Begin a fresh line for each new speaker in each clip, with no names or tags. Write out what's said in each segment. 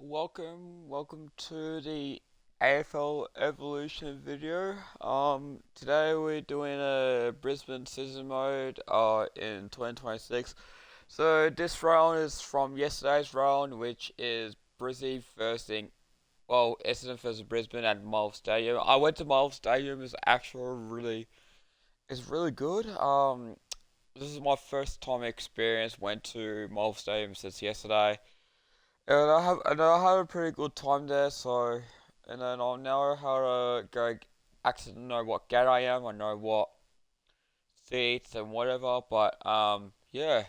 welcome to the AFL Evolution video. Today we're doing a Brisbane season mode in 2026. So this round is from yesterday's round, which is Brizzy Essendon versus Brisbane at Marvel Stadium. I went to Marvel Stadium. It's really good. This is my first time experience. Went to Marvel Stadium since yesterday. And I had a pretty good time there, and then I know how to go actually know what gate I am, I know what seats and whatever, but yeah.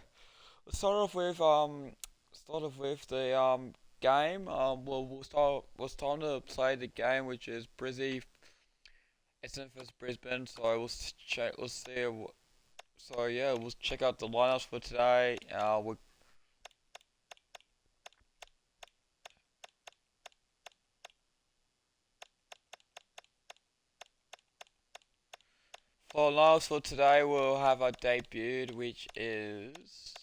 Let's start off with the game. We'll start to play the game, which is Brizzy Essendon vs Brisbane, so we'll check out the lineups for today. For lineups for today, we'll have our debut, which is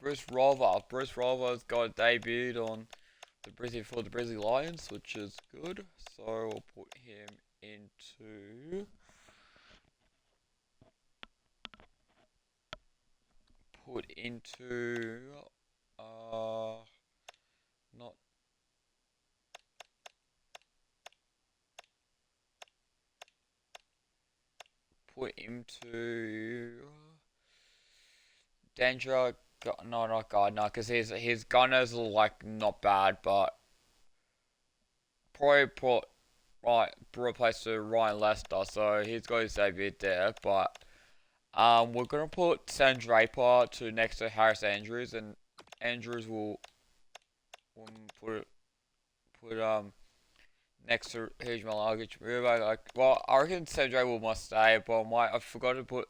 Bruce Rover. Bruce Rover's got debuted on the Brisbane Lions, which is good. So we'll put him into not put him to Danger. No, not Gardner, because his gunners are like not bad, but probably put replace to Ryan Lester, so he's got his debut there. But we're gonna put Sam Draper to next to Harris Andrews, and Andrews will put next to Huge Malagic. I reckon Sam Draper must stay, but I forgot to put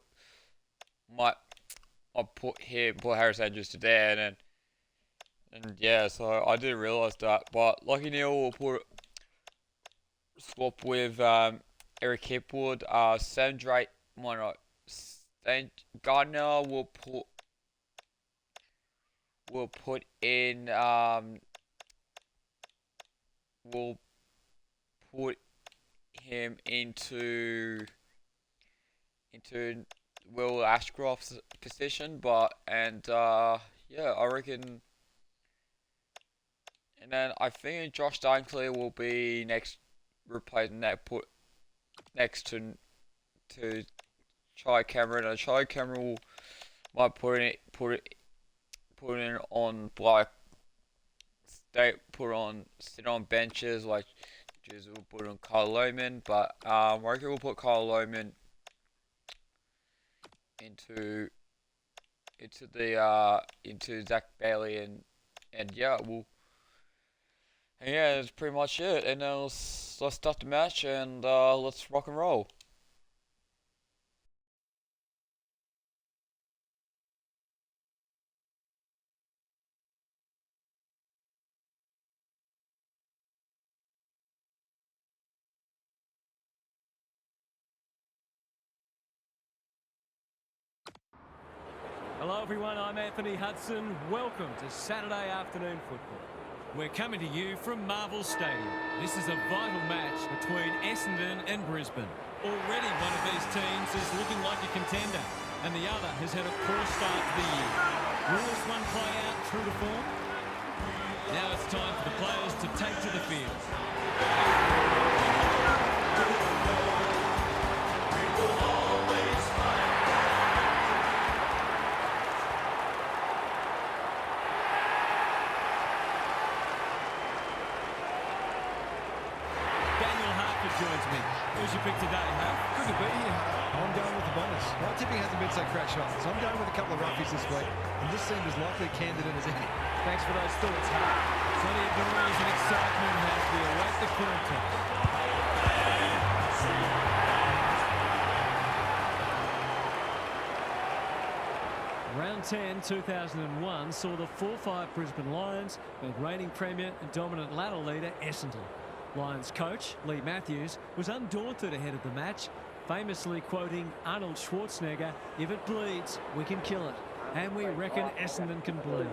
I put Harris Andrews to there, and yeah, so I didn't realise that. But Lucky Neal will swap with Eric Hipwood. Sam Drake, why not? Gardner will put in we'll put him into Will Ashcroft's position, yeah, I reckon. And then I think Josh Dunkley will be replacing that, put next to Charlie Cameron, and Charlie Cameron might put in on sit on benches like we'll put on Carl Lohman, but I reckon we'll put Carl Lohman into Zach Bailey, and yeah, that's pretty much it. And then let's start the match, and let's rock and roll.
Hello everyone, I'm Anthony Hudson. Welcome to Saturday afternoon football. We're coming to you from Marvel Stadium. This is a vital match between Essendon and Brisbane. Already one of these teams is looking like a contender, and the other has had a poor start to the year. Will this one play out true to form? Now it's time for the players to take to the field. Joins me. Who's your pick today, Hal?
Good to be here. I'm going with the Bombers. My tipping hasn't been so crash hot, so I'm going with a couple of roughies this week, and this seemed as likely a candidate as any.
Thanks for those thoughts, Hal. Plenty of noise and excitement as we await the film time. Round 10, 2001 saw the 4-5 Brisbane Lions beat reigning premier and dominant ladder leader Essendon. Lions coach Lee Matthews was undaunted ahead of the match, famously quoting Arnold Schwarzenegger, "If it bleeds, we can kill it." And we reckon Essendon can bleed.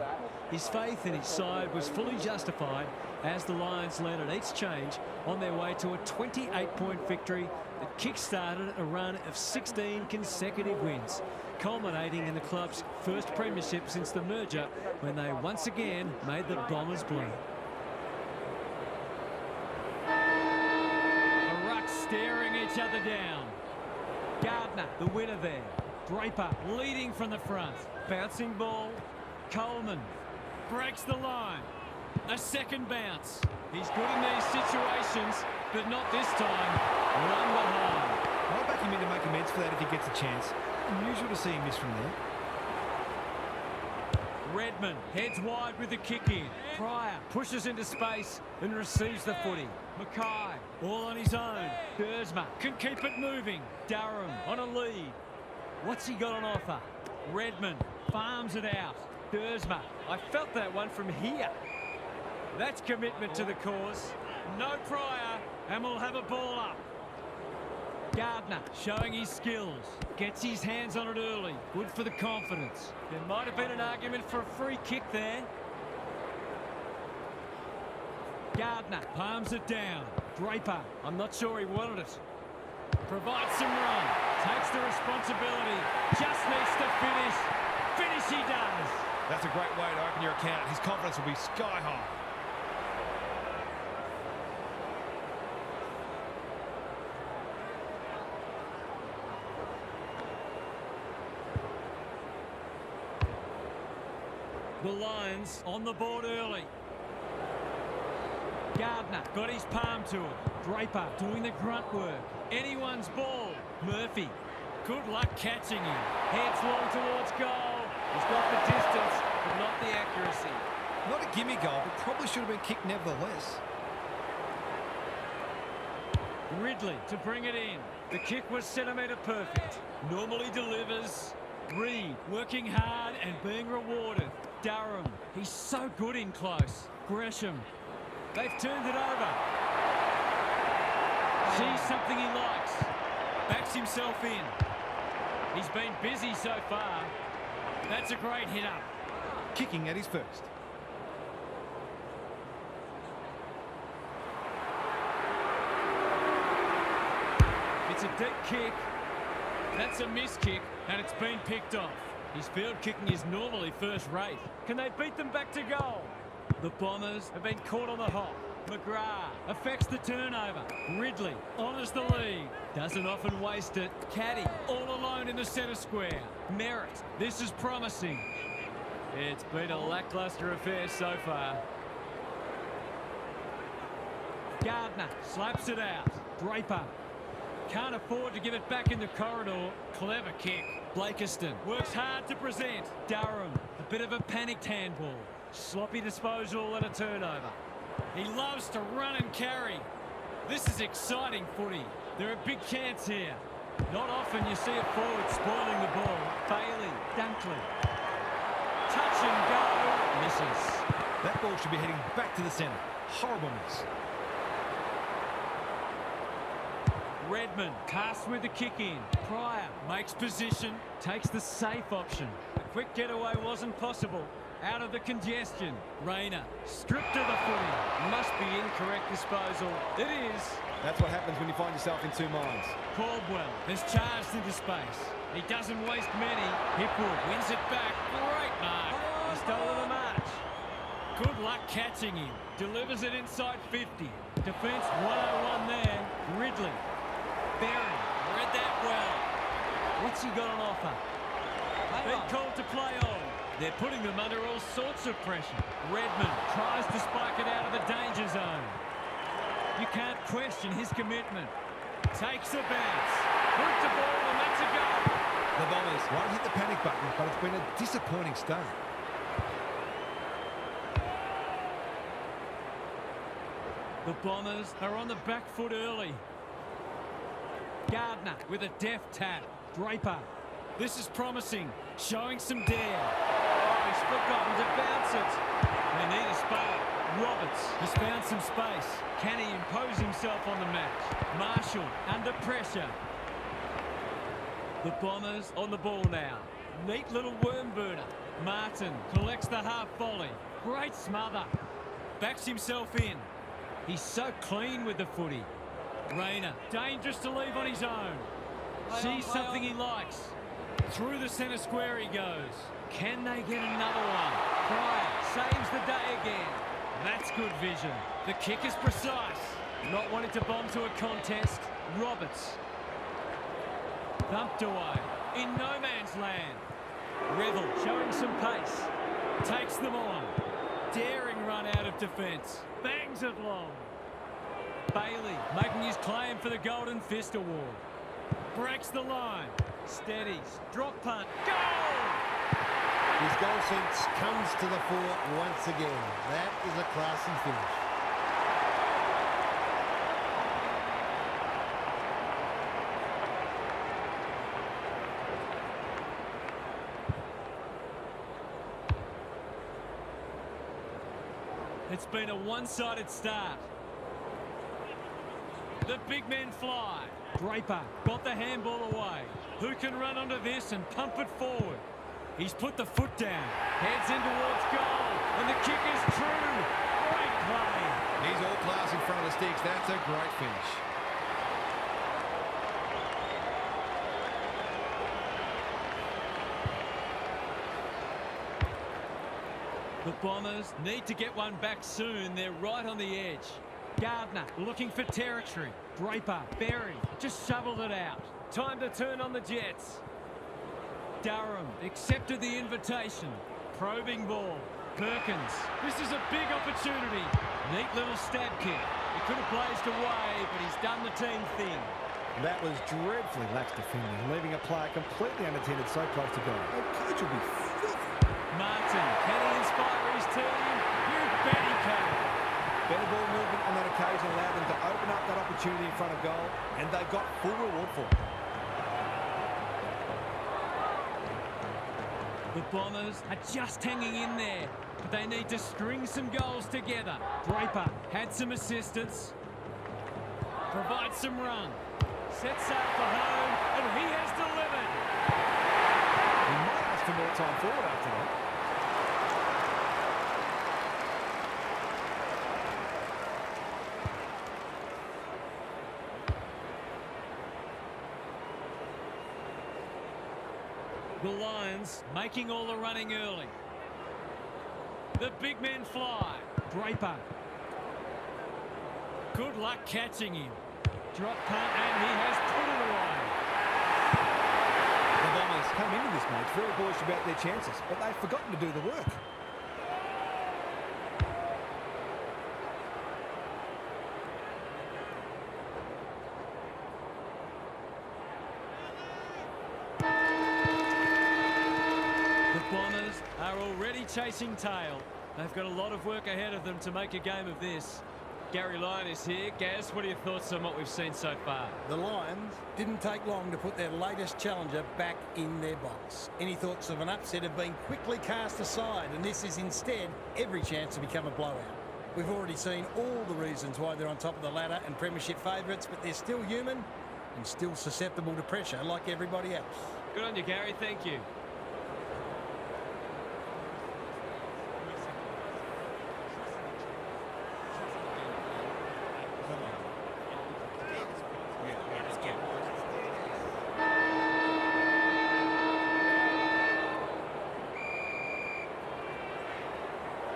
His faith in his side was fully justified as the Lions landed each change on their way to a 28-point victory that kick-started a run of 16 consecutive wins, culminating in the club's first premiership since the merger when they once again made the Bombers bleed. The Rucks staring each other down. Gardner, the winner there. Draper leading from the front. Bouncing ball. Coleman breaks the line. A second bounce. He's good in these situations, but not this time. One behind.
I'll back him in to make amends for that if he gets a chance. Unusual to see him miss from there.
Redmond heads wide with the kick in. Pryor pushes into space and receives the footy. Mackay all on his own. Dersma can keep it moving. Durham on a lead. What's he got on offer? Redmond farms it out. Dersma, I felt that one from here. That's commitment to the cause. No Pryor, and we'll have a ball up. Gardner showing his skills. Gets his hands on it early. Good for the confidence. There might have been an argument for a free kick there. Gardner palms it down. Draper, I'm not sure he wanted it. Provides some run. Takes the responsibility. Just needs to finish. Finish he does.
That's a great way to open your account. His confidence will be sky high.
The Lions on the board early. Gardner got his palm to it. Draper doing the grunt work. Anyone's ball. Murphy. Good luck catching him. Heads long towards goal. He's got the distance, but not the accuracy.
Not a gimme goal, but probably should have been kicked nevertheless.
Ridley to bring it in. The kick was centimetre perfect. Normally delivers. Reed working hard and being rewarded. Durham, he's so good in close. Gresham, they've turned it over. Sees something he likes. Backs himself in. He's been busy so far. That's a great hit up.
Kicking at his first.
It's a deep kick. That's a missed kick, and it's been picked off. His field kicking is normally first rate. Can they beat them back to goal? The Bombers have been caught on the hop. McGrath affects the turnover. Ridley honours the lead. Doesn't often waste it. Caddy all alone in the centre square. Merritt, this is promising. It's been a lacklustre affair so far. Gardner slaps it out. Draper can't afford to give it back in the corridor. Clever kick. Blakiston works hard to present. Durham, a bit of a panicked handball. Sloppy disposal and a turnover. He loves to run and carry. This is exciting footy. There are big chance here. Not often you see a forward spoiling the ball. Bailey, Dunkley. Touch and go. Misses.
That ball should be heading back to the centre. Horrible miss.
Redmond casts with the kick in. Pryor makes position, takes the safe option. A quick getaway wasn't possible. Out of the congestion. Rayner stripped of the footy. Must be incorrect disposal. It is.
That's what happens when you find yourself in two minds.
Caldwell has charged into space. He doesn't waste many. Hipwood wins it back. Great mark. He's stolen the march. Good luck catching him. Delivers it inside 50. Defence 101 there. Ridley. Berry read that well. What's he got on offer? Been called to play on. They're putting them under all sorts of pressure. Redmond tries to spike it out of the danger zone. You can't question his commitment. Takes a bounce. Puts the ball and that's a goal.
The Bombers won't hit the panic button, but it's been a disappointing start.
The Bombers are on the back foot early. Gardner with a deft tap. Draper. This is promising. Showing some dare. Oh, he's forgotten to bounce it. They need a spark. Roberts has found some space. Can he impose himself on the match? Marshall under pressure. The Bombers on the ball now. Neat little worm burner. Martin collects the half volley. Great smother. Backs himself in. He's so clean with the footy. Rayner, dangerous to leave on his own. Sees something he likes. Through the centre square he goes. Can they get another one? Pryor saves the day again. That's good vision. The kick is precise. Not wanting to bomb to a contest. Roberts. Thumped away. In no man's land. Revel showing some pace. Takes them on. Daring run out of defence. Bangs it long. Bailey making his claim for the Golden Fist Award. Breaks the line. Steadies. Drop punt. Goal!
His goal sense comes to the fore once again. That is a classy finish.
It's been a one-sided start. The big men fly. Draper got the handball away. Who can run onto this and pump it forward? He's put the foot down. Heads in towards goal. And the kick is true. Great play.
He's all class in front of the sticks. That's a great finish.
The Bombers need to get one back soon. They're right on the edge. Gardner looking for territory. Draper, Berry, just shoveled it out. Time to turn on the Jets. Durham accepted the invitation. Probing ball. Perkins. This is a big opportunity. Neat little stab kick. He could have blazed away, but he's done the team thing.
That was dreadfully lax defending, leaving a player completely unattended so close to goal. The coach will be filthy.
Martin, can he inspire his team? You bet he can.
Better ball movement on that occasion allowed them to open up that opportunity in front of goal, and they got full reward for it.
The Bombers are just hanging in there, but they need to string some goals together. Draper had some assistance. Provides some run. Sets sail for home, and he has delivered.
He might ask for more time forward after that.
The Lions making all the running early. The big men fly. Draper. Good luck catching him. Drop punt, and he has put it away.
The Bombers come into this match very bullish about their chances, but they've forgotten to do the work.
The Bombers are already chasing tail. They've got a lot of work ahead of them to make a game of this. Gary Lyon is here. Gaz, what are your thoughts on what we've seen so far?
The Lions didn't take long to put their latest challenger back in their box. Any thoughts of an upset have been quickly cast aside, and this is instead every chance to become a blowout. We've already seen all the reasons why they're on top of the ladder and premiership favourites, but they're still human and still susceptible to pressure like everybody else.
Good on you, Gary. Thank you.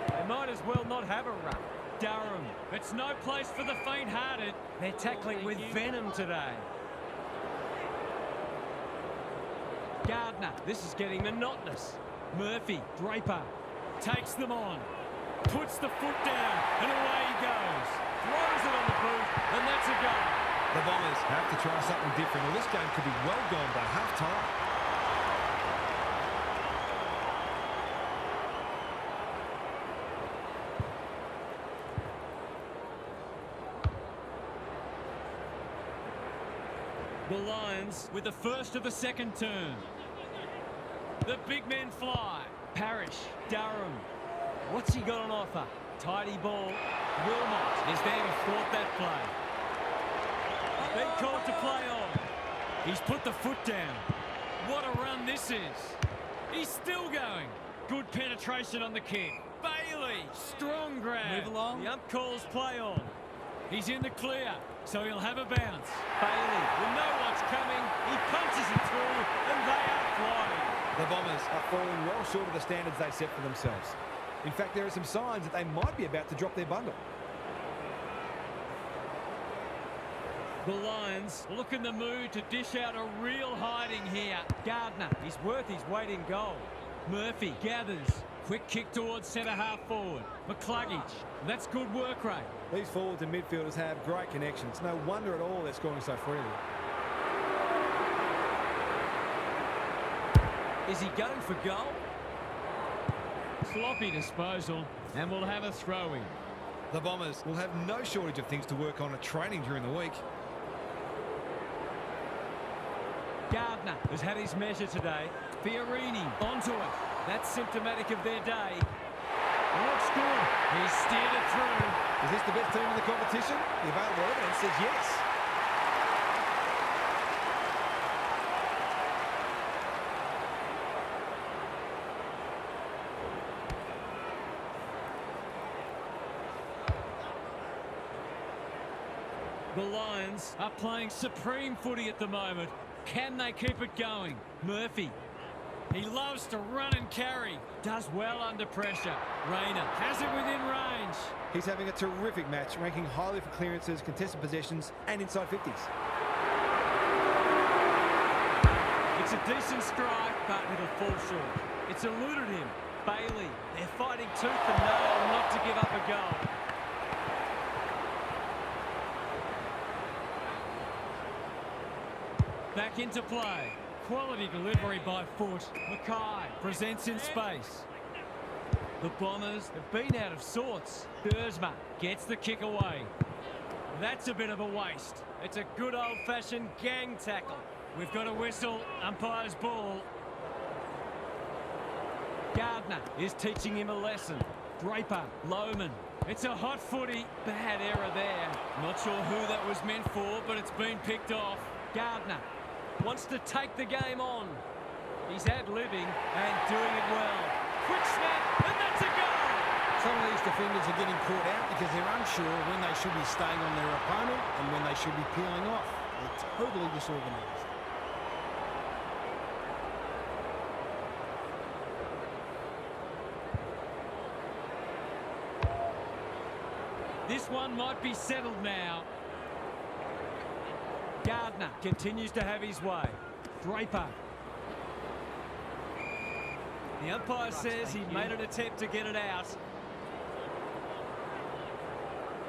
They might as well not have a run. Durham, it's no place for the faint-hearted. They're tackling with venom today. Gardner, this is getting monotonous. Murphy, Draper, takes them on. Puts the foot down, and away he goes. Throws it on the boot, and that's a goal.
The Bombers have to try something different, or this game could be well gone by half-time.
The Lions with the first of the second turn. The big men fly. Parrish, Durham. What's he got on offer? Tidy ball. Wilmot is there to thwart that play. Been called to play on. He's put the foot down. What a run this is. He's still going. Good penetration on the kick. Bailey, strong grab.
Move along.
The ump calls play on. He's in the clear, so he'll have a bounce. Bailey will know what's coming. He punches it through, and they are flying.
The Bombers are falling well short of the standards they set for themselves. In fact, there are some signs that they might be about to drop their bundle.
The Lions look in the mood to dish out a real hiding here. Gardner, he's worth his weight in gold. Murphy gathers. Quick kick towards centre-half forward. McCluggage. That's good work rate.
These forwards and midfielders have great connections. No wonder at all they're scoring so freely.
Is he going for goal? Sloppy disposal, and we'll have a throw-in.
The Bombers will have no shortage of things to work on at training during the week.
Gardner has had his measure today. Fiorini onto it. That's symptomatic of their day. Looks good. He's steered it through.
Is this the best team in the competition? The available evidence says yes.
The Lions are playing supreme footy at the moment. Can they keep it going? Murphy. He loves to run and carry. Does well under pressure. Rayner has it within range.
He's having a terrific match, ranking highly for clearances, contested possessions, and inside 50s.
It's a decent strike, but it'll fall short. It's eluded him. Bailey, they're fighting tooth and nail not to give up a goal. Back into play. Quality delivery by foot. Mackay presents in space. The Bombers have been out of sorts. Dersma gets the kick away. That's a bit of a waste. It's a good old-fashioned gang tackle. We've got a whistle. Umpire's ball. Gardner is teaching him a lesson. Draper, Lohman. It's a hot footy. Bad error there. Not sure who that was meant for, but it's been picked off. Gardner wants to take the game on. He's ad-libbing and doing it well. Quick snap, and that's a goal!
Some of these defenders are getting caught out because they're unsure when they should be staying on their opponent and when they should be peeling off. They're totally disorganised.
This one might be settled now. Gardner continues to have his way. Draper. The umpire says he made an attempt to get it out.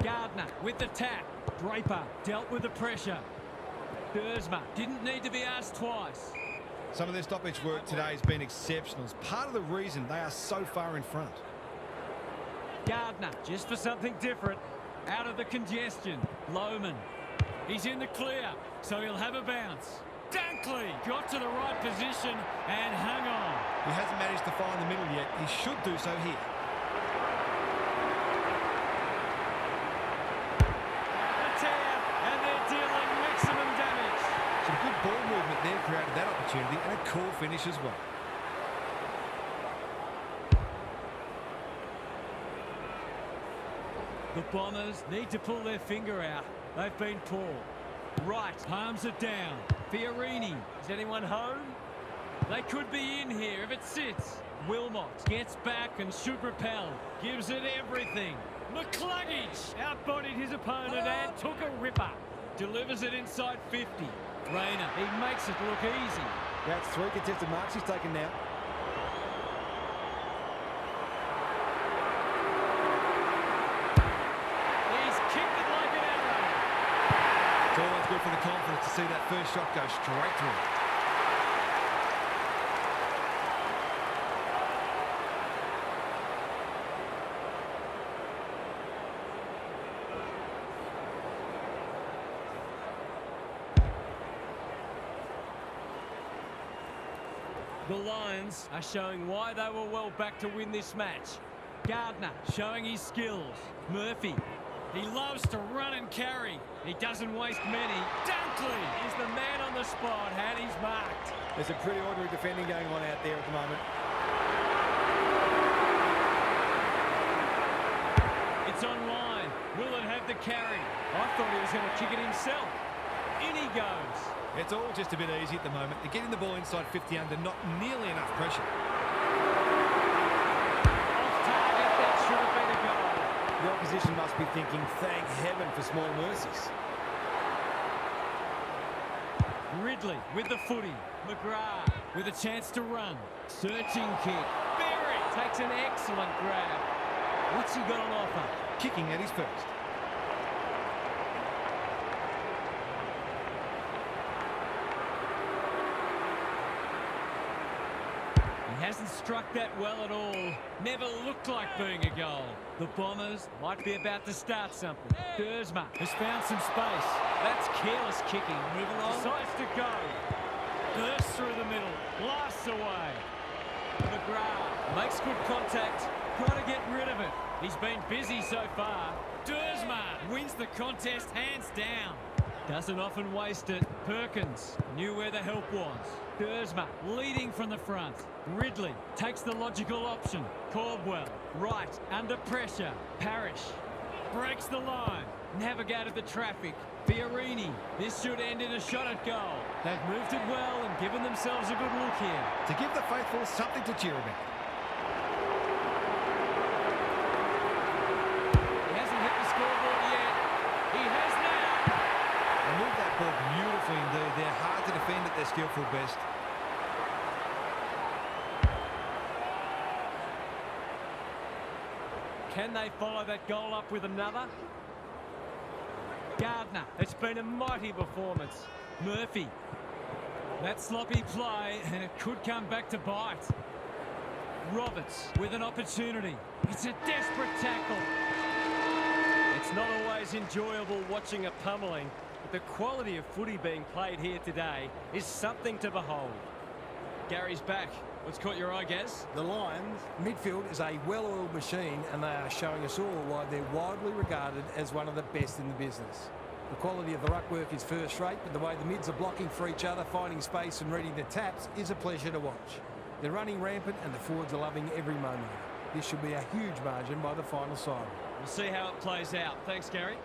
Gardner with the tap. Draper dealt with the pressure. Dersma didn't need to be asked twice.
Some of their stoppage work today has been exceptional. It's part of the reason they are so far in front.
Gardner just for something different. Out of the congestion. Lohman. He's in the clear, so he'll have a bounce. Dunkley got to the right position and hung on.
He hasn't managed to find the middle yet. He should do so here.
A tear, and they're dealing maximum damage.
Some good ball movement there created that opportunity, and a cool finish as well.
The Bombers need to pull their finger out. They've been poor. Right, palms it down. Fiorini, is anyone home? They could be in here if it sits. Wilmot gets back and should repel. Gives it everything. McCluggage outbodied his opponent and took a ripper. Delivers it inside 50. Rayner, he makes it look easy.
That's 3 contested marks he's taken now. It's always good for the confidence to see that first shot go straight through.
The Lions are showing why they were well back to win this match. Gardner showing his skills. Murphy. He loves to run and carry. He doesn't waste many. Dunkley is the man on the spot, and he's marked.
There's a pretty ordinary defending going on out there at the moment.
online. Will it have the carry? I thought he was going to kick it himself. In he goes.
It's all just a bit easy at the moment. They're getting the ball inside 50 under, not nearly enough pressure.
Off target, that should have been a goal.
The opposition must be thinking, thank heaven for small mercies.
Ridley with the footy. McGrath with a chance to run. Searching kick. Berry takes an excellent grab. What's he got on offer?
Kicking at his first.
He hasn't struck that well at all. Never looked like being a goal. The Bombers might be about to start something. Dersma has found some space. That's careless kicking. Move along. Decides to go. Bursts through the middle. Blasts away. McGrath makes good contact. Got to get rid of it. He's been busy so far. Dersma wins the contest hands down. Doesn't often waste it. Perkins knew where the help was. Dersma leading from the front. Ridley takes the logical option. Caldwell right under pressure. Parrish breaks the line. Navigated the traffic. Fiorini. This should end in a shot at goal. They've moved it well and given themselves a good look here.
To give the faithful something to cheer about.
He hasn't hit the scoreboard yet. He has now.
They move that ball beautifully indeed. They're hard to defend at their skillful best.
Can they follow that goal up with another? Gardner, it's been a mighty performance. Murphy, that sloppy play, and it could come back to bite. Roberts with an opportunity. It's a desperate tackle. It's not always enjoyable watching a pummeling, but the quality of footy being played here today is something to behold. Gary's back. What's caught your eye, Gaz?
The Lions midfield is a well-oiled machine, and they are showing us all why they're widely regarded as one of the best in the business. The quality of the ruck work is first rate, but the way the mids are blocking for each other, finding space and reading the taps is a pleasure to watch. They're running rampant and the forwards are loving every moment of it. This should be a huge margin by the final siren.
We'll see how it plays out. Thanks, Gary.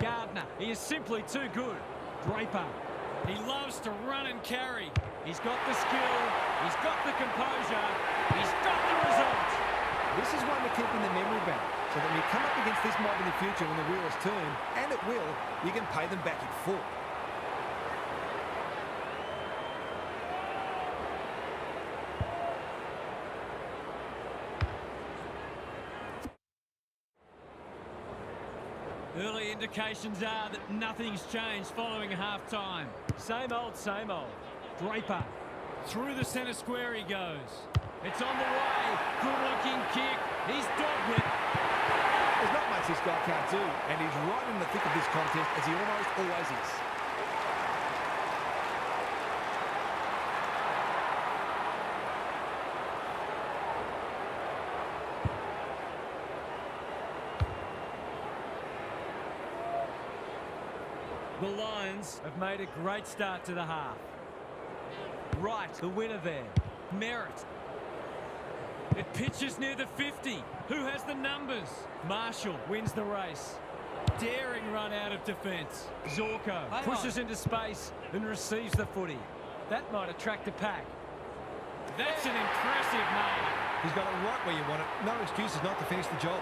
Gardner, he is simply too good. Draper, he loves to run and carry. He's got the skill, he's got the composure, he's got the result.
This is one to keep in the memory bank, so that when you come up against this mob in the future when the wheels turn, and it will, you can pay them back in full.
Early indications are that nothing's changed following half-time. Same old, same old. Draper, through the centre square he goes. It's on the way. Good-looking kick. He's dogged it.
There's not much this guy can't do, and he's right in the thick of this contest, as he almost always is.
The Lions have made a great start to the half. Wright, the winner there. Merritt. It pitches near the 50. Who has the numbers? Marshall wins the race. Daring run out of defence. Zorko pushes into space and receives the footy. That might attract a pack. That's an impressive mark.
He's got it right where you want it. No excuses not to finish the job.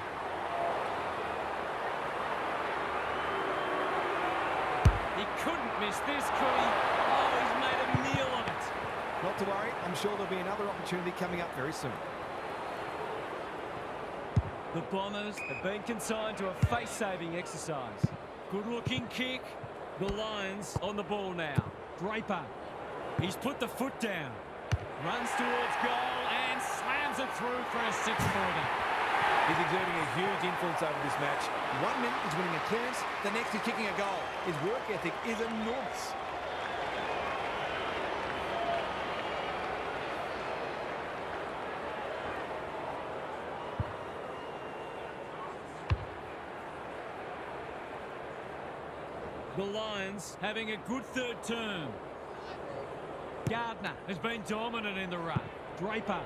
He couldn't miss this, could he? Oh, he's made a meal of it.
Not to worry, I'm sure there'll be another opportunity coming up very soon.
The Bombers have been consigned to a face-saving exercise. Good-looking kick. The Lions on the ball now. Draper. He's put the foot down. Runs towards goal and slams it through for a six-pointer.
He's exerting a huge influence over this match. 1 minute he's winning a clearance, the next he's kicking a goal. His work ethic is enormous.
The Lions having a good third term. Gardner has been dominant in the run. Draper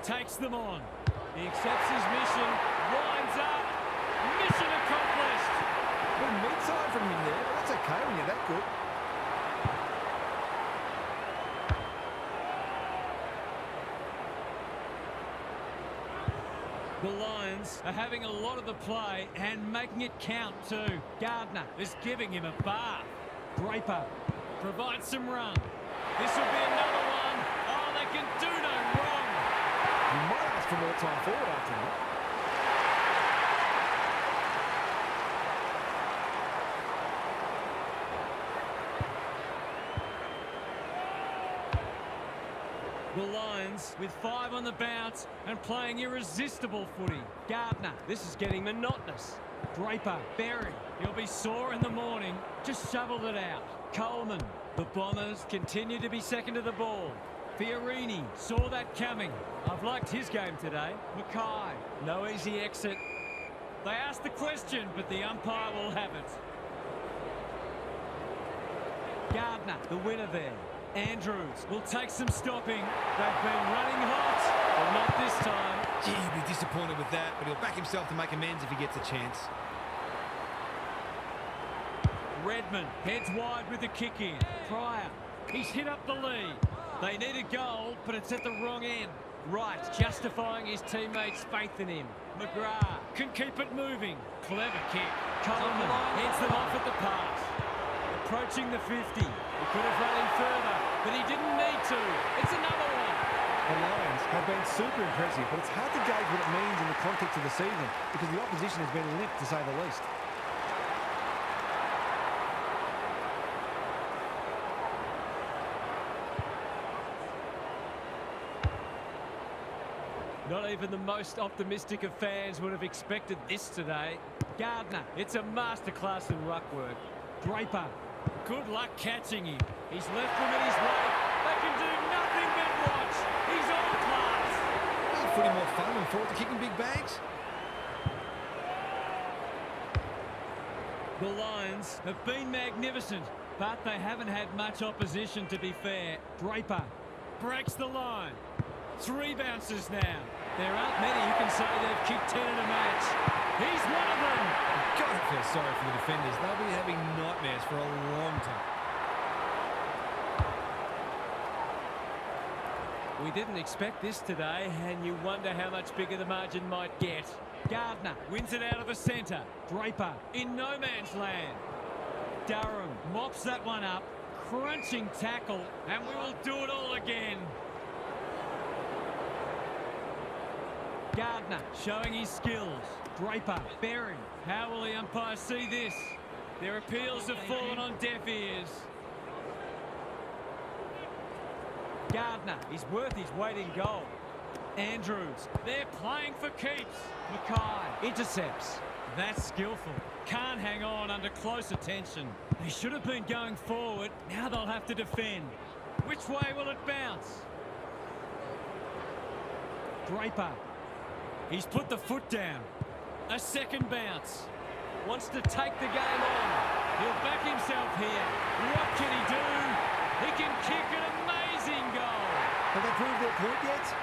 takes them on. He accepts his mission, winds up, mission accomplished.
Good mid-side from him there, but that's okay when you're that good.
The Lions are having a lot of the play and making it count too. Gardner is giving him a bath. Draper provides some run. This will be another one. Oh, they can do no wrong.
You might ask for more time forward after that.
The Lions with 5 on the bounce and playing irresistible footy. Gardner, this is getting monotonous. Draper, Berry, he'll be sore in the morning. Just shoveled it out. Coleman, the Bombers continue to be second to the ball. Fiorini saw that coming. I've liked his game today. Mackay, no easy exit. They asked the question, but the umpire will have it. Gardner, the winner there. Andrews will take some stopping. They've been running hot, but not this time.
Gee, he'll be disappointed with that, but he'll back himself to make amends if he gets a chance.
Redmond heads wide with the kick in. Pryor, he's hit up the lead. They need a goal, but it's at the wrong end. Wright justifying his teammates' faith in him. McGrath can keep it moving. Clever kick. Coleman heads them off at the pass. Approaching the 50. He could have run in further, but he didn't need to. It's another one.
The Lions have been super impressive, but it's hard to gauge what it means in the context of the season because the opposition has been limp, to say the least.
Not even the most optimistic of fans would have expected this today. Gardner, it's a masterclass in ruck work. Draper, good luck catching him. He's left them in his way. They can do nothing but watch. He's on class.
Well, footy more fun than forward to kicking big bags.
The Lions have been magnificent, but they haven't had much opposition, to be fair. Draper breaks the line. 3 bounces now. There aren't many who can say they've kicked 10 in a match. He's one of them.
You've got to feel sorry for the defenders. They'll be having nightmares for a long time.
We didn't expect this today, and you wonder how much bigger the margin might get. Gardner wins it out of the centre. Draper in no man's land. Durham mops that one up. Crunching tackle, and we will do it all again. Gardner showing his skills. Draper, Berry. How will the umpire see this? Their appeals have fallen on deaf ears. Gardner is worth his weight in goal. Andrews, they're playing for keeps. Mackay intercepts. That's skillful. Can't hang on under close attention. They should have been going forward. Now they'll have to defend. Which way will it bounce? Draper. He's put the foot down. A second bounce. Wants to take the game on. He'll back himself here. What can he do? He can kick an amazing goal.
Have they proved their point yet?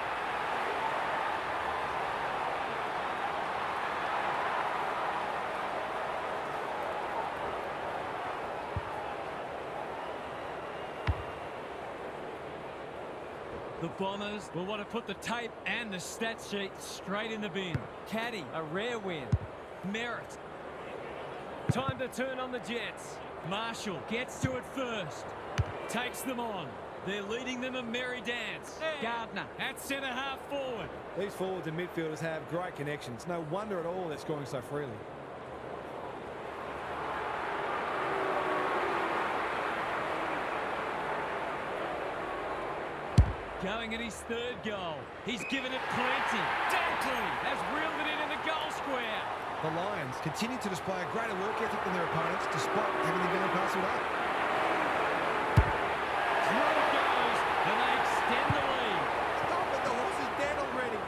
The Bombers will want to put the tape and the stat sheet straight in the bin. Caddy, a rare win. Merritt. Time to turn on the Jets. Marshall gets to it first. Takes them on. They're leading them a merry dance. Gardner at centre half forward.
These forwards and midfielders have great connections. No wonder at all they're scoring so freely.
Going at his third goal. He's given it plenty. Dunkley has reeled it in the goal square.
The Lions continue to display a greater work ethic than their opponents despite having the game parcelled up.
Through it goes, and they extend the lead.
Stop it, the horse is dead already.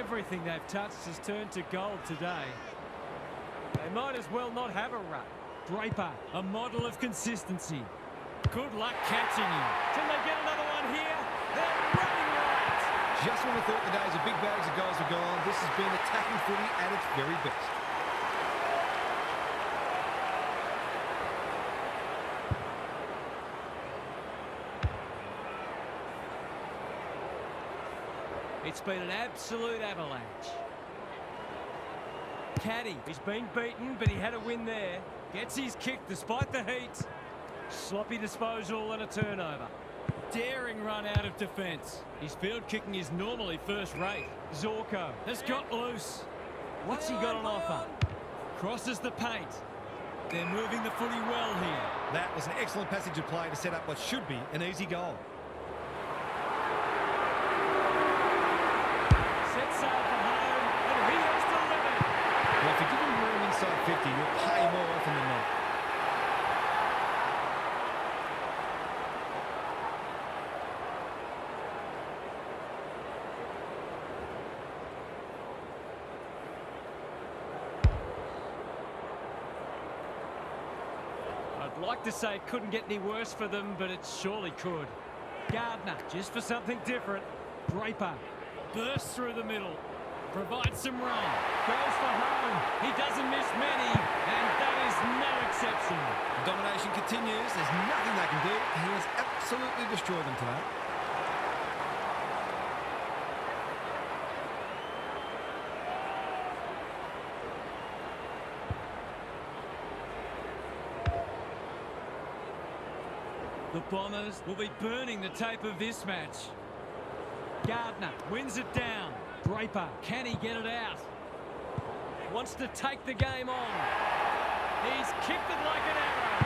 Everything they've touched has turned to gold today. They might as well not have a run. Draper, a model of consistency. Good luck catching him. Can they get another one here? They're running right.
Just when we thought the days of big bags of goals were gone, this has been attacking footy at its very best.
It's been an absolute avalanche. Caddy, he's been beaten, but he had a win there. Gets his kick despite the heat. Sloppy disposal and a turnover. Daring run out of defence. His field kicking is normally first rate. Zorko has got loose. What's he got on offer? Crosses the paint. They're moving the footy well here.
That was an excellent passage of play to set up what should be an easy goal.
Sets sail for home, and he has delivered.
Well, if you give him room inside 50, you'll pay more often than not.
I'd like to say it couldn't get any worse for them, but it surely could. Gardner, just for something different. Draper bursts through the middle, provides some run, goes for home. He doesn't miss many, and that is no exception.
The domination continues. There's nothing they can do. He has absolutely destroyed them today.
The Bombers will be burning the tape of this match. Gardner wins it down. Draper, can he get it out? Wants to take the game on. He's kicked it like an arrow.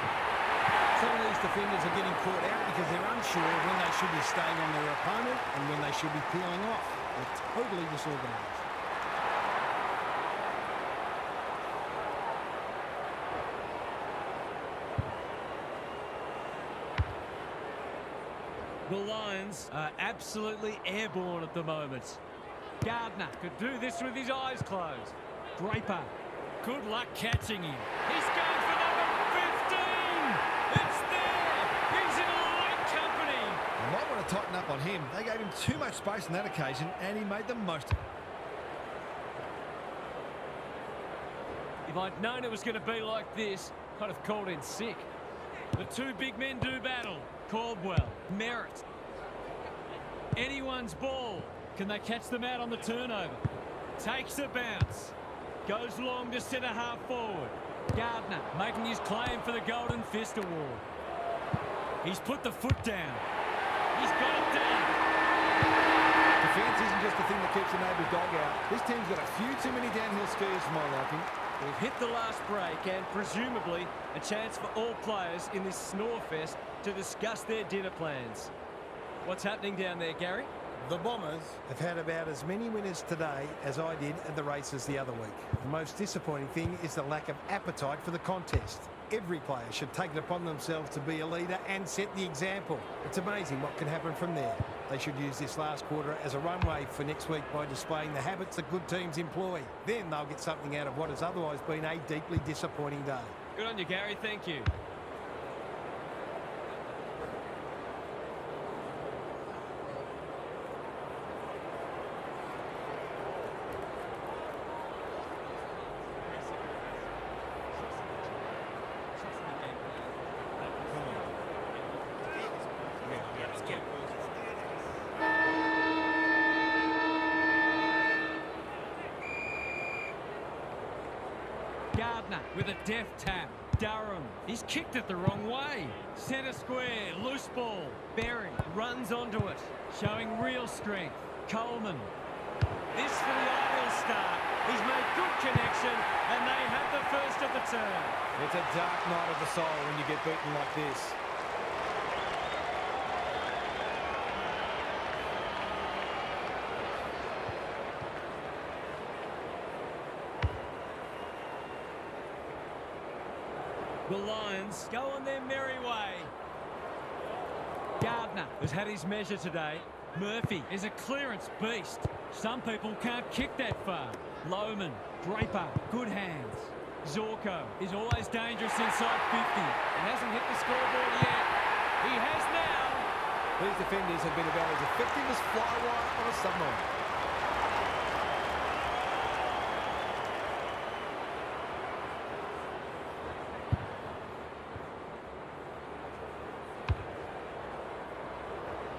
Some of these defenders are getting caught out because they're unsure of when they should be staying on their opponent and when they should be peeling off. They're totally disorganised.
The Lions are absolutely airborne at the moment. Gardner could do this with his eyes closed. Draper, good luck catching him. He's going for number 15. It's there. He's in elite company.
You might want to tighten up on him. They gave him too much space on that occasion, and he made the most of it.
If I'd known it was going to be like this, I'd have called in sick. The two big men do battle. Caldwell, Merritt. Anyone's ball. Can they catch them out on the turnover? Takes a bounce. Goes long to centre half forward. Gardner making his claim for the Golden Fist Award. He's put the foot down. He's got it done.
Defence isn't just the thing that keeps the neighbour dog out. This team's got a few too many downhill skiers for my liking.
We've hit the last break and presumably a chance for all players in this snore fest to discuss their dinner plans. What's happening down there, Gary?
The Bombers have had about as many winners today as I did at the races the other week. The most disappointing thing is the lack of appetite for the contest. Every player should take it upon themselves to be a leader and set the example. It's amazing what can happen from there. They should use this last quarter as a runway for next week by displaying the habits that good teams employ. Then they'll get something out of what has otherwise been a deeply disappointing day.
Good on you, Gary. Thank you. Gardner with a deft tap. Durham, he's kicked it the wrong way. Centre square, loose ball. Berry runs onto it, showing real strength. Coleman this for the ideal start. He's made good connection, and they have the first of the turn.
It's a dark night of the soul when you get beaten like this.
The Lions go on their merry way. Gardner has had his measure today. Murphy is a clearance beast. Some people can't kick that far. Loman, Draper, good hands. Zorko is always dangerous inside 50. He hasn't hit the scoreboard yet. He has now.
These defenders have been about as effective as flywire on a submarine.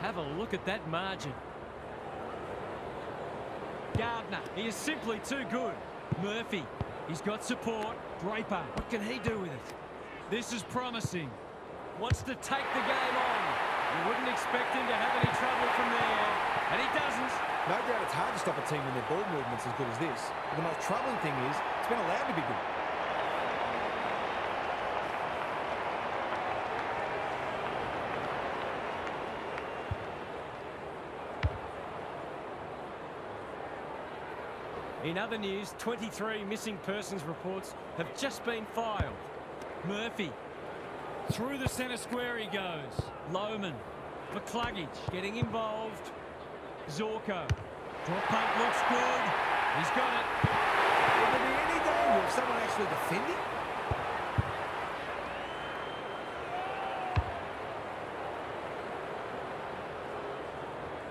Have a look at that margin. Gardner, he is simply too good. Murphy, he's got support. Draper, what can he do with it? This is promising. Wants to take the game on. You wouldn't expect him to have any trouble from there, and he doesn't.
No doubt it's hard to stop a team when their ball movement's as good as this. But the most troubling thing is, it's been allowed to be good.
In other news, 23 missing persons reports have just been filed. Murphy, through the centre square he goes. Loman, McCluggage getting involved. Zorko, drop punt looks good. He's got it.
Will there be any danger of someone actually defending?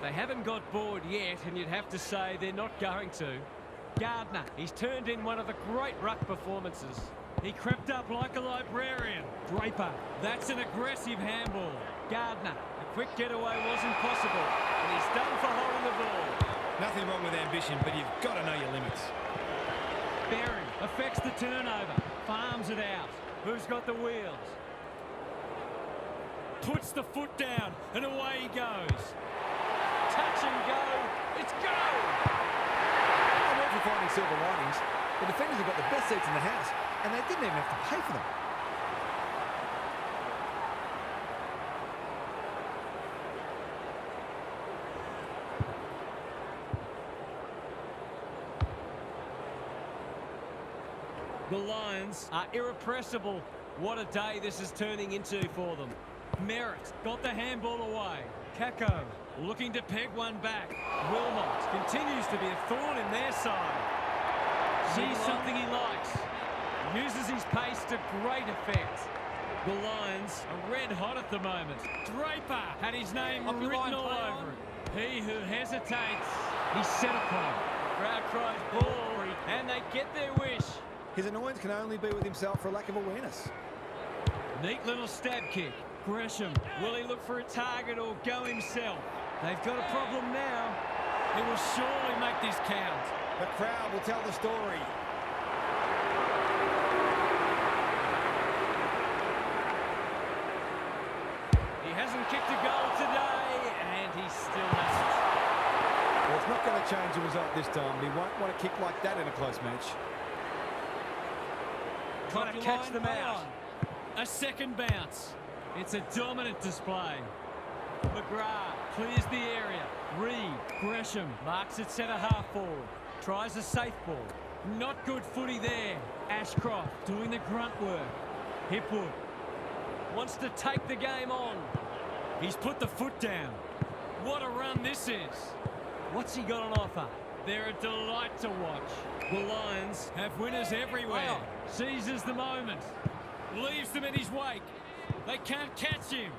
They haven't got bored yet, and you'd have to say they're not going to. Gardner, he's turned in one of the great ruck performances. He crept up like a librarian. Draper, that's an aggressive handball. Gardner, a quick getaway wasn't possible, and he's done for holding the ball.
Nothing wrong with ambition, but you've got to know your limits.
Berry affects the turnover, farms it out. Who's got the wheels? Puts the foot down, and away he goes. Touch and go, it's goal!
I'm all for finding silver linings. The defenders have got the best seats in the house, and they didn't even have to pay for them.
The Lions are irrepressible. What a day this is turning into for them. Merritt got the handball away. Kako looking to peg one back. Wilmot continues to be a thorn in their side. Sees something he likes. Uses his pace to great effect. The Lions are red hot at the moment. Draper had his name written all over it. He who hesitates, he's set upon. Crowd cries ball, and they get their wish.
His annoyance can only be with himself for a lack of awareness.
Neat little stab kick. Gresham, will he look for a target or go himself? They've got a problem now. He will surely make this count.
The crowd will tell the story.
He hasn't kicked a goal today, and he still hasn't.
Well, it's not going to change the result this time, but he won't want to kick like that in a close match.
Trying to catch them out. A second bounce. It's a dominant display. McGrath clears the area. Reed, Gresham marks it centre half forward. Tries a safe ball. Not good footy there. Ashcroft doing the grunt work. Hipwood wants to take the game on. He's put the foot down. What a run this is. What's he got on offer? They're a delight to watch. The Lions have winners everywhere. Seizes the moment. Leaves them in his wake. They can't catch him.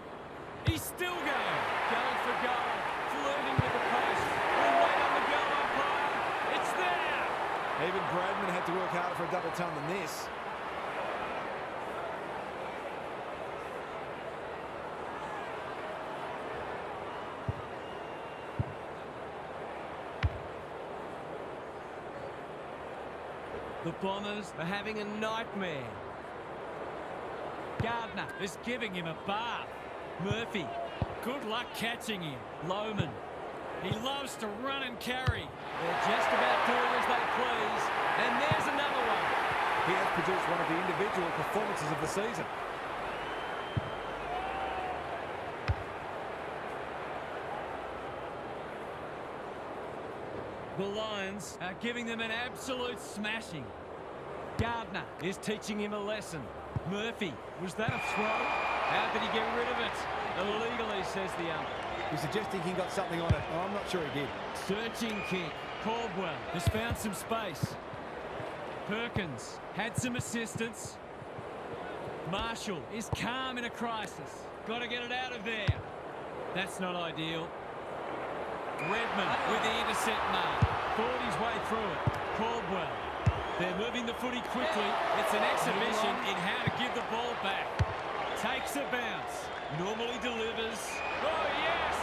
He's still going. Going for goal. Flirting with the post. We'll wait on the goal umpire. It's there.
Even Bradman had to work harder for a double ton than this.
The Bombers are having a nightmare. Gardner is giving him a bath. Murphy, good luck catching him. Loman, he loves to run and carry. They're just about doing as they please. And there's another one.
He has produced one of the individual performances of the season.
The Lions are giving them an absolute smashing. Gardner is teaching him a lesson. Murphy, was that a throw? How did he get rid of it? Illegally, says the ump.
He's suggesting he got something on it. Oh, I'm not sure he did.
Searching kick. Caldwell has found some space. Perkins had some assistance. Marshall is calm in a crisis. Got to get it out of there. That's not ideal. Redmond with the intercept mark. Fought his way through it. Caldwell. They're moving the footy quickly. It's an exhibition in how to give the ball back. Takes a bounce. Normally delivers. Oh, yes!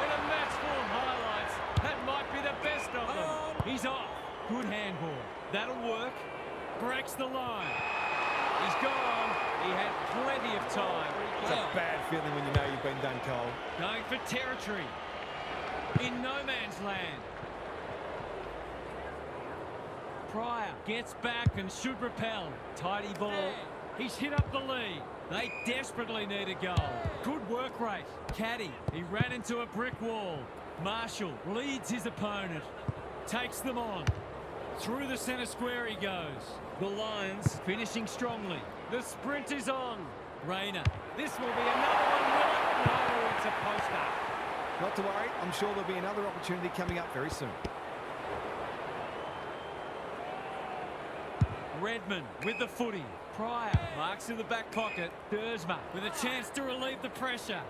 And a match full of highlights. That might be the best of them. He's off. Good handball. That'll work. Breaks the line. He's gone. He had plenty of time.
It's a bad feeling when you know you've been done cold.
Going for territory. In no man's land. Pryor gets back and should repel. Tidy ball. He's hit up the lead. They desperately need a goal. Good work rate. Caddy. He ran into a brick wall. Marshall leads his opponent. Takes them on. Through the centre square he goes. The Lions finishing strongly. The sprint is on. Rayner. This will be another one, will it? No, it's a poster.
Not to worry, I'm sure there'll be another opportunity coming up very soon.
Redmond with the footy. Pryor marks in the back pocket. Dersma with a chance to relieve the pressure.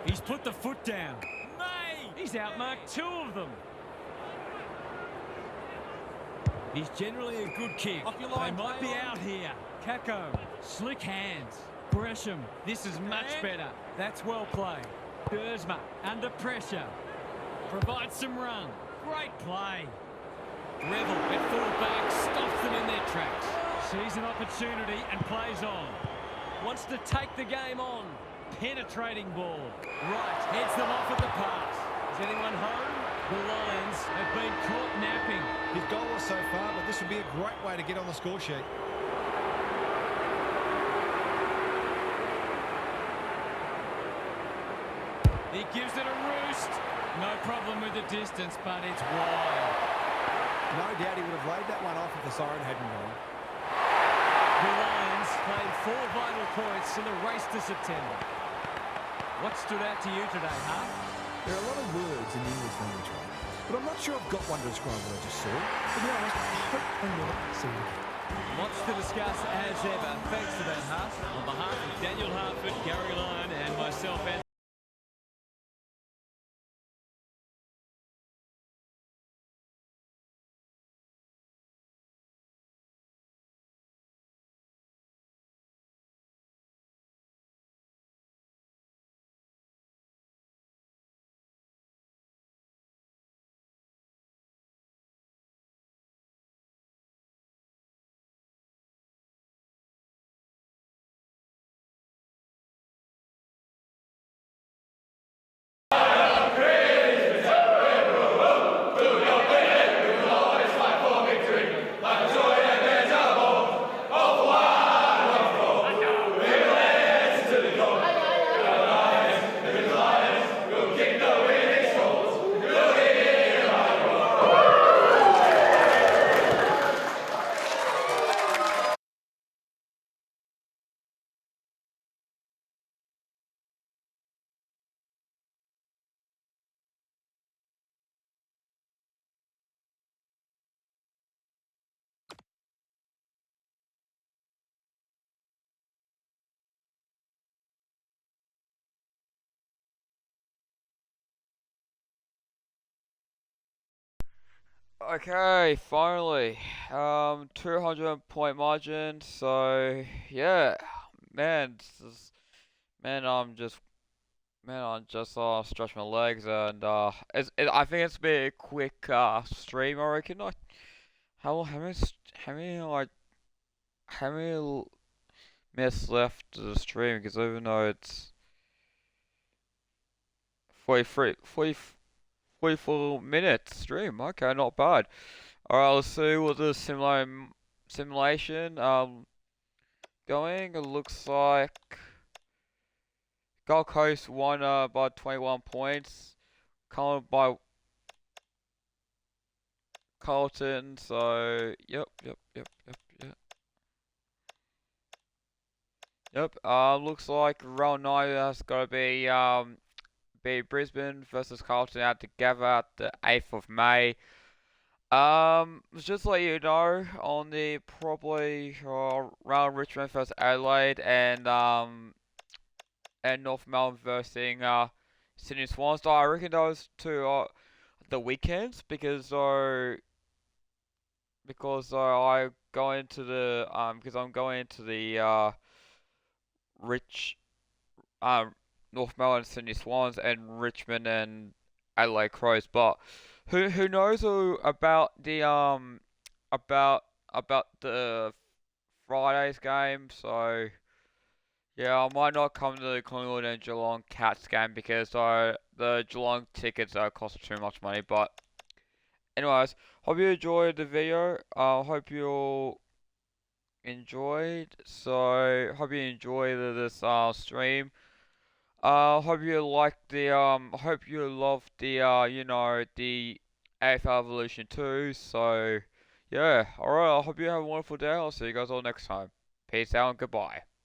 He's put the foot down. May! He's outmarked two of them. He's generally a good kick. They might be out here. Kako, slick hands. Gresham, this is much better. That's well played. Dersma under pressure. Provides some run. Great play. Revel at full-back stops them in their tracks. Sees an opportunity and plays on. Wants to take the game on. Penetrating ball. Right, heads them off at the pass. Is anyone home? The Lions have been caught napping.
His goal was so far, but this would be a great way to get on the score sheet.
He gives it a roost. No problem with the distance, but it's wide.
No doubt he would have laid that one off if the siren hadn't gone.
The Lions played 4 vital points in the race to September. What stood out to you today, Hart?
There are a lot of words in the English language, right? But I'm not sure I've got one to describe what I just saw. To be honest, I hope I never see it again.
Lots to discuss as ever. Thanks for that, Hart. On behalf of Daniel Harford, Gary Lyon and myself, Anthony.
Okay, finally, 200-point margin. So yeah, man, I'm just stretch my legs and I think it's been a quick stream. I reckon. Like, how many minutes left to the stream? Because even though it's 43, 44 minutes stream. Okay, not bad. Alright, let's see what the simulation going. It looks like Gold Coast won by 21 points. Carlton by Carlton. So yep. Yep. Looks like round 9 has got to be Brisbane versus Carlton out together at the 8th of May. Just to let you know, on the probably round Richmond versus Adelaide and North Melbourne versus Sydney Swans. So I reckon those two are the weekends because I go into the because I'm going into the Rich North Melbourne and Sydney Swans and Richmond and Adelaide Crows. But who knows about about the Friday's game? So yeah, I might not come to the Collingwood and Geelong Cats game because the Geelong tickets cost too much money. But anyways, hope you enjoyed the video. Hope you all enjoyed. So hope you enjoy this stream. Hope you like hope you love the AFL Evolution 2. So yeah, alright. I hope you have a wonderful day. I'll see you guys all next time. Peace out and goodbye.